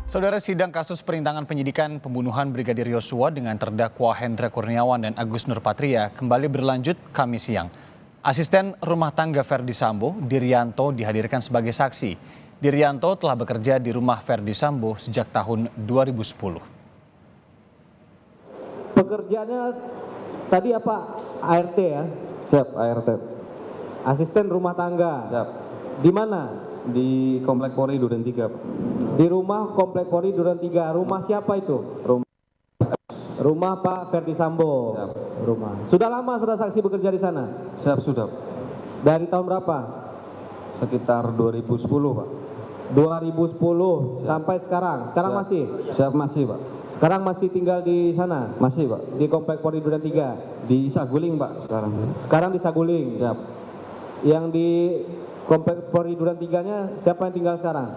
Saudara, sidang kasus perintangan penyidikan pembunuhan Brigadir Yosua dengan terdakwa Hendra Kurniawan dan Agus Nurpatria kembali berlanjut Kamis siang. Asisten rumah tangga Verdi Sambo, Dirianto, dihadirkan sebagai saksi. Dirianto telah bekerja di rumah Verdi Sambo sejak tahun 2010. Pekerjaannya tadi apa? ART ya? Siap, ART. Asisten rumah tangga. Siap. Di mana? Di Komplek Polri Duren 3. Di rumah Komplek Polri Duren 3. Rumah siapa itu? Rumah Pak Verdi Sambo. Siap. Rumah. Sudah lama sudah saksi bekerja di sana? Siap, sudah. Dari tahun berapa? Sekitar 2010, Pak. 2010 Siap. sampai sekarang. Sekarang Siap. masih? Siap, masih, Pak. Sekarang masih tinggal di sana? Masih, Pak. Di Komplek Polri Duren 3. Di Saguling, Pak, sekarang. Sekarang di Saguling. Siap. Yang di Komplek Polri Duren 3-nya siapa yang tinggal sekarang?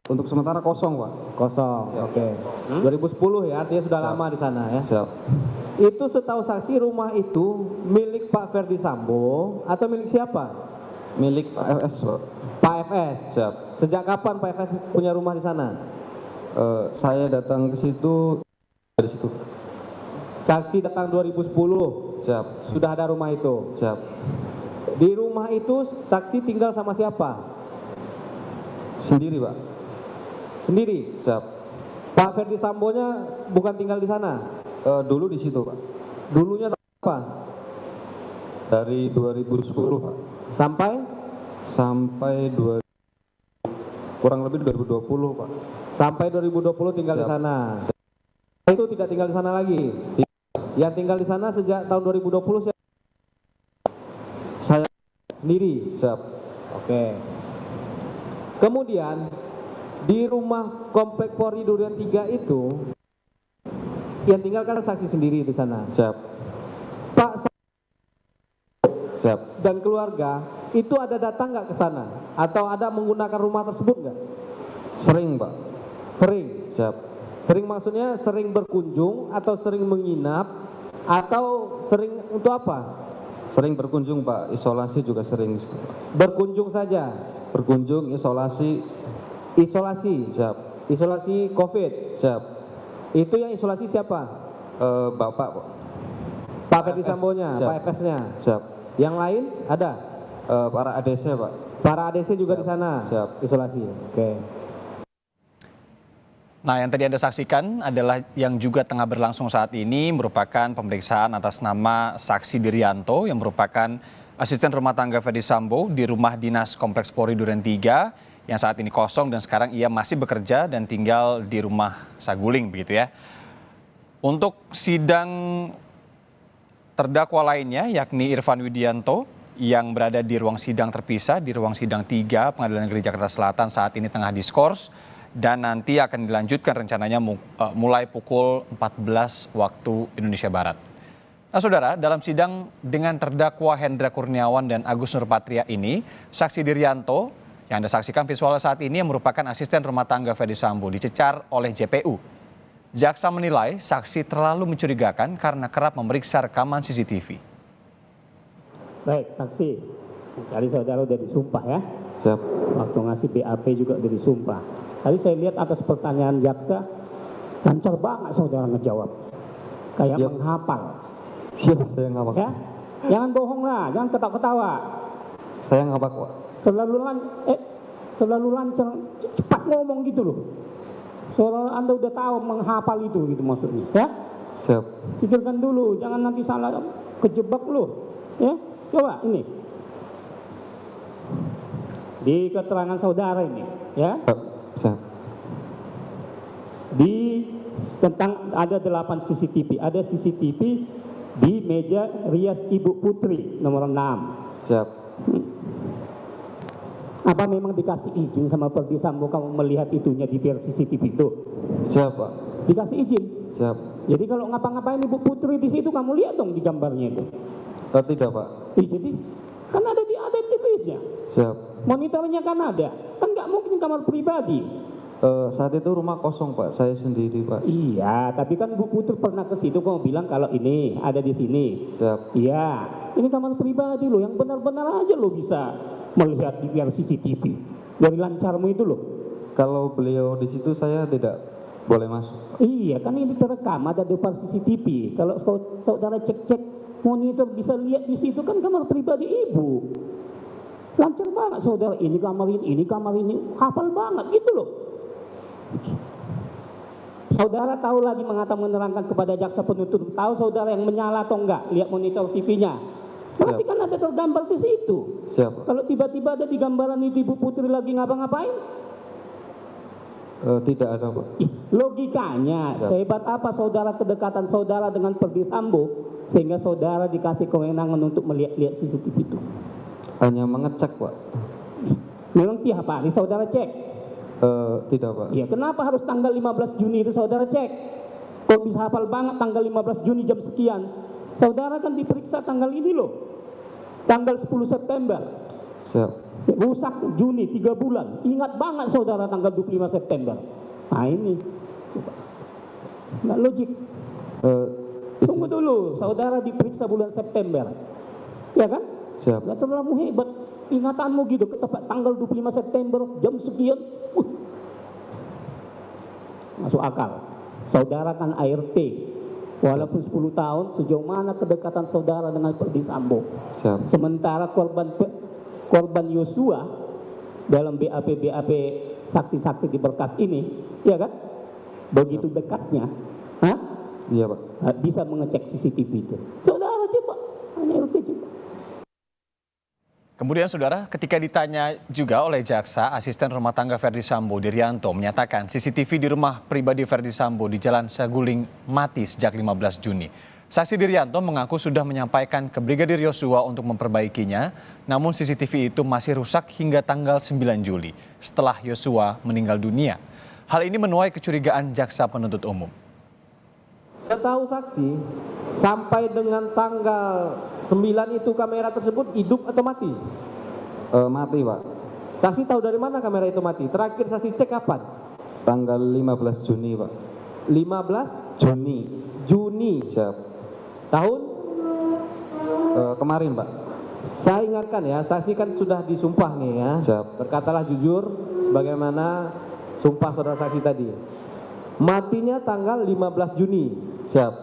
Untuk sementara kosong, Pak. Kosong. Siap. Oke. 2010 ya, artinya sudah Siap. lama di sana ya. Siap. Itu setahu saksi rumah itu milik Pak Verdi Sambo atau milik siapa? Milik Pak FS, Pak. Pak FS. Siap. Sejak kapan Pak FS punya rumah di sana? Saya datang ke situ dari situ. Saksi datang 2010. Siap. Sudah ada rumah itu. Siap. Di rumah itu saksi tinggal sama siapa? Sendiri, Pak. Sendiri. Siap. Pak Verdi Sambonya bukan tinggal di sana. Dulu di situ, Pak. Dulunya apa? Dari 2010, Pak. Sampai 2 kurang lebih 2020, Pak. sampai 2020 tinggal di Siap. sana. Itu tidak tinggal di sana lagi. Yang tinggal di sana sejak tahun 2020 siapa? Saya Sendiri. siap. Oke. Kemudian di rumah Komplek Polri Duren 3 itu yang tinggal kan saksi sendiri di sana. Siap. Pak Siap. dan keluarga itu ada datang nggak ke sana atau ada menggunakan rumah tersebut nggak? Sering, Pak. Sering. Siap. Sering maksudnya sering berkunjung atau sering menginap atau sering untuk apa? Sering berkunjung, Pak. Isolasi juga sering. Berkunjung saja. Berkunjung, isolasi. Isolasi. Siap. Isolasi COVID. Siap. Itu yang isolasi siapa? Bapak, Pak. Pak Verdi FS. Sambonya, Siap. Pak FS-nya. Siap. Yang lain ada? Para ADC, Pak. Para ADC juga Siap. di sana. Siap. Isolasi. Oke. Nah, yang tadi Anda saksikan adalah yang juga tengah berlangsung saat ini merupakan pemeriksaan atas nama saksi Dirianto yang merupakan asisten rumah tangga Verdi Sambo di rumah dinas Kompleks Polri Duren 3 yang saat ini kosong dan sekarang ia masih bekerja dan tinggal di rumah Saguling begitu ya. Untuk sidang terdakwa lainnya yakni Irfan Widianto yang berada di ruang sidang terpisah di ruang sidang 3 Pengadilan Negeri Jakarta Selatan saat ini tengah diskors dan nanti akan dilanjutkan rencananya mulai pukul 14 waktu Indonesia Barat. Nah, saudara, dalam sidang dengan terdakwa Hendra Kurniawan dan Agus Nurpatria ini, saksi Dirianto yang Anda saksikan visual saat ini yang merupakan asisten rumah tangga Verdi Sambo dicecar oleh JPU. Jaksa menilai saksi terlalu mencurigakan karena kerap memeriksa rekaman CCTV. Baik, saksi. Tadi saudara udah disumpah ya. Siap. Waktu ngasih BAP juga udah disumpah. Tadi saya lihat atas pertanyaan jaksa, lancar banget saudara ngejawab. Kayak Yap. menghafal. Siap, saya ngabak. Ya? Jangan bohong lah, jangan ketawa-ketawa. Saya ngabak, Pak. Terlalu lancar, cepat ngomong gitu loh. Soalnya Anda udah tahu menghafal itu gitu maksudnya. Ya? Siap. Pikirkan dulu, jangan nanti salah kejebak loh. Ya? Coba ini. Di keterangan saudara ini, ya. Siap. Di tentang ada 8 CCTV, ada CCTV di meja rias Ibu Putri nomor 6. Siap. Apa memang dikasih izin sama Verdi Sambo kamu melihat itunya di CCTV itu? Siap, Pak. Dikasih izin. Siap. Jadi kalau ngapa-ngapain Ibu Putri di situ kamu lihat dong di gambarnya itu. Tidak, Pak. Jadi kan ada di TV-nya. Siap. Monitornya kan ada. Kan nggak mungkin kamar pribadi. Saat itu rumah kosong, Pak. Saya sendiri, Pak. Iya, tapi kan Bu Putri pernah ke situ kamu bilang kalau ini ada di sini. Siap. Iya, ini kamar pribadi loh, yang benar-benar aja lo bisa melihat di CCTV. Dari lancarmu itu loh. Kalau beliau di situ saya tidak boleh masuk. Iya, kan ini terekam ada depan CCTV. Kalau saudara cek-cek monitor bisa lihat di situ kan kamar pribadi ibu. Lancar banget saudara, ini kamar ini, hafal banget gitu loh. Saudara tahu lagi menerangkan kepada jaksa penuntut, tahu saudara yang menyala atau enggak, lihat monitor TV-nya. Berarti kan ada tergambar di situ. Siap. Kalau tiba-tiba ada di gambaran itu Ibu Putri lagi ngapa-ngapain? Tidak ada, Pak. Logikanya, sehebat apa saudara kedekatan saudara dengan Perdi Sambo sehingga saudara dikasih kewenangan untuk melihat-lihat CCTV itu? Hanya mengecek, Pak. Memang tiap hari saudara cek? Tidak, Pak. Ya, kenapa harus tanggal 15 Juni itu saudara cek? Kok bisa hafal banget tanggal 15 Juni jam sekian? Saudara kan diperiksa tanggal ini loh, tanggal 10 September. Siap. Rusak Juni 3 bulan. Ingat banget saudara tanggal 25 September. Nah ini, coba. Nggak logik. Tunggu dulu, saudara diperiksa bulan September. Ya kan? Siap. Nggak terlalu hebat. Ingatanmu gitu, tepat tanggal 25 September, jam sekian. Masuk akal. Saudara kan ART. Walaupun 10 tahun, sejauh mana kedekatan saudara dengan Perdi Sambo? Siap. Sementara korban Yosua dalam BAP saksi-saksi di berkas ini, ya kan? Begitu dekatnya, Iya, Pak. bisa mengecek CCTV itu. Saudara coba, hanya RT coba. Kemudian saudara, ketika ditanya juga oleh jaksa, asisten rumah tangga Verdi Sambo, Diryanto, menyatakan CCTV di rumah pribadi Verdi Sambo di Jalan Saguling mati sejak 15 Juni. Saksi Diryanto mengaku sudah menyampaikan ke Brigadir Yosua untuk memperbaikinya, namun CCTV itu masih rusak hingga tanggal 9 Juli setelah Yosua meninggal dunia. Hal ini menuai kecurigaan jaksa penuntut umum. Setahu saksi, sampai dengan tanggal 9 itu kamera tersebut hidup atau mati? Mati, Pak. Saksi tahu dari mana kamera itu mati? Terakhir saksi cek kapan? Tanggal 15 Juni, Pak. 15 Juni. Siap. Tahun? Kemarin, Pak. Saya ingatkan ya, saksi kan sudah disumpah nih ya. Siap. Berkatalah jujur sebagaimana sumpah saudara saksi tadi. Matinya tanggal 15 Juni. Siap.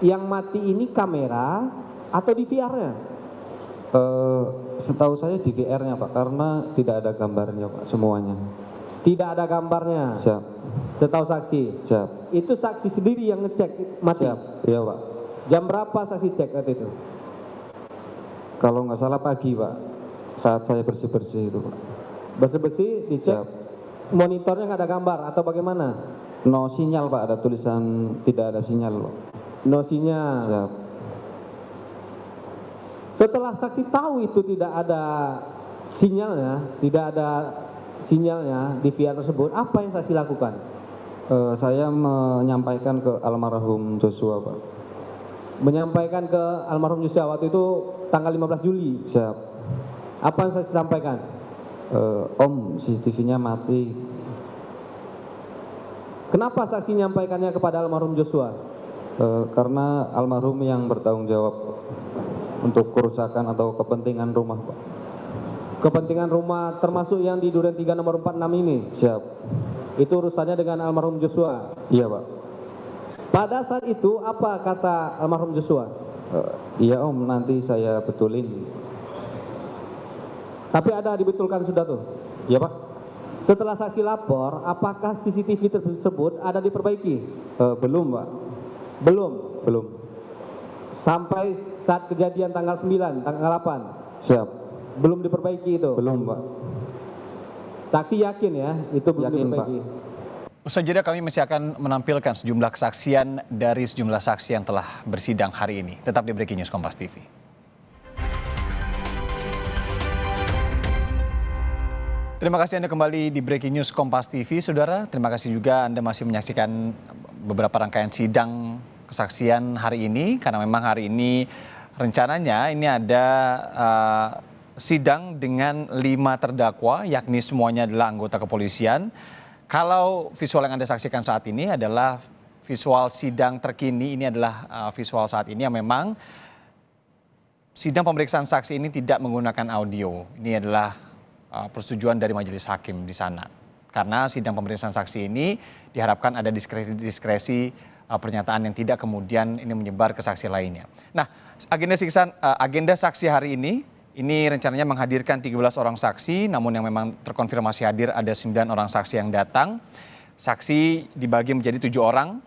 Yang mati ini kamera atau di VR-nya? Setahu saya di VR-nya, Pak, karena tidak ada gambarnya, Pak, semuanya. Tidak ada gambarnya. Siap. Setahu saksi. Siap. Itu saksi sendiri yang ngecek mati. Siap. Iya, Pak. Jam berapa saksi cek waktu itu? Kalau nggak salah pagi, Pak. Saat saya bersih-bersih itu, Pak. Bersih-bersih dicek. Siap. Monitornya nggak ada gambar atau bagaimana? No sinyal, Pak. Ada tulisan tidak ada sinyal, Pak. No sinyal. Siap. Setelah saksi tahu itu tidak ada sinyalnya di VR tersebut, apa yang saksi lakukan? Saya menyampaikan ke almarhum Joshua, Pak. Menyampaikan ke almarhum Joshua waktu itu tanggal 15 Juli. Siap. Apa yang saksi sampaikan? Om, CCTV-nya mati. Kenapa saksi menyampaikannya kepada almarhum Joshua? Karena almarhum yang bertanggung jawab untuk kerusakan atau kepentingan rumah, Pak. Kepentingan rumah termasuk yang di Duren 3 nomor 46 ini? Siap. Itu urusannya dengan almarhum Joshua? Iya, Pak. Pada saat itu apa kata almarhum Joshua? Iya, Om, nanti saya betulin. Tapi ada dibetulkan sudah tuh? Iya, Pak. Setelah saksi lapor, apakah CCTV tersebut ada diperbaiki? Belum, Pak. Belum. Sampai saat kejadian tanggal 9, tanggal 8? Siap. Belum diperbaiki itu? Belum, Pak. Saksi yakin ya, itu belum Yakin, diperbaiki? Pak. Usai jeda kami masih akan menampilkan sejumlah kesaksian dari sejumlah saksi yang telah bersidang hari ini. Tetap di Breaking News Kompas TV. Terima kasih Anda kembali di Breaking News Kompas TV, Saudara. Terima kasih juga Anda masih menyaksikan beberapa rangkaian sidang kesaksian hari ini. Karena memang hari ini rencananya ini ada sidang dengan 5 terdakwa, yakni semuanya adalah anggota kepolisian. Kalau visual yang Anda saksikan saat ini adalah visual sidang terkini, ini adalah visual saat ini yang memang sidang pemeriksaan saksi ini tidak menggunakan audio. Ini adalah persetujuan dari majelis hakim di sana. Karena sidang pemeriksaan saksi ini diharapkan ada diskresi pernyataan yang tidak kemudian ini menyebar ke saksi lainnya. Nah, agenda saksi hari ini rencananya menghadirkan 13 orang saksi, namun yang memang terkonfirmasi hadir ada 9 orang saksi yang datang. Saksi dibagi menjadi 7 orang,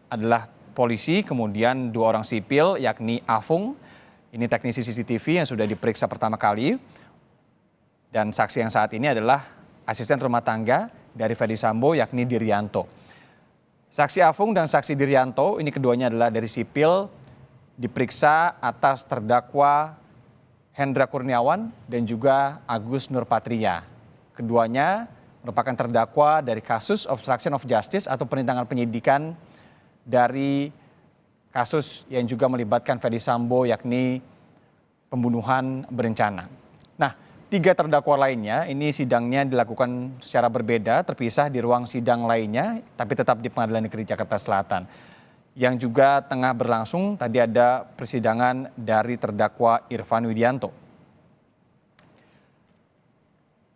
adalah polisi, kemudian 2 orang sipil, yakni Afung, ini teknisi CCTV yang sudah diperiksa pertama kali, dan saksi yang saat ini adalah asisten rumah tangga dari Ferdy Sambo, yakni Diryanto. Saksi Afung dan saksi Diryanto, ini keduanya adalah dari sipil, diperiksa atas terdakwa Hendra Kurniawan dan juga Agus Nurpatria. Keduanya merupakan terdakwa dari kasus obstruction of justice atau perintangan penyidikan dari kasus yang juga melibatkan Ferdy Sambo, yakni pembunuhan berencana. Nah, 3 terdakwa lainnya ini sidangnya dilakukan secara berbeda, terpisah di ruang sidang lainnya, tapi tetap di Pengadilan Negeri Jakarta Selatan. Yang juga tengah berlangsung, tadi ada persidangan dari terdakwa Irfan Widianto.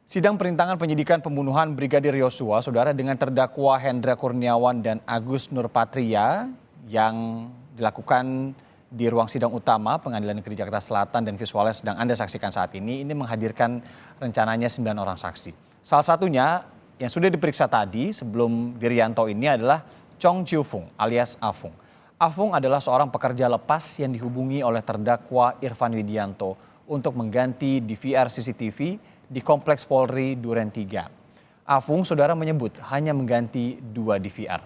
Sidang perintangan penyidikan pembunuhan Brigadir Yosua, saudara, dengan terdakwa Hendra Kurniawan dan Agus Nurpatria yang dilakukan di ruang sidang utama Pengadilan Negeri Jakarta Selatan dan visualnya sedang Anda saksikan saat ini menghadirkan rencananya 9 orang saksi. Salah satunya yang sudah diperiksa tadi sebelum Diryanto ini adalah Chong Chiu Fung alias Afung. Afung adalah seorang pekerja lepas yang dihubungi oleh terdakwa Irfan Widianto untuk mengganti DVR CCTV di Kompleks Polri Duren 3. Afung, saudara, menyebut hanya mengganti 2 DVR.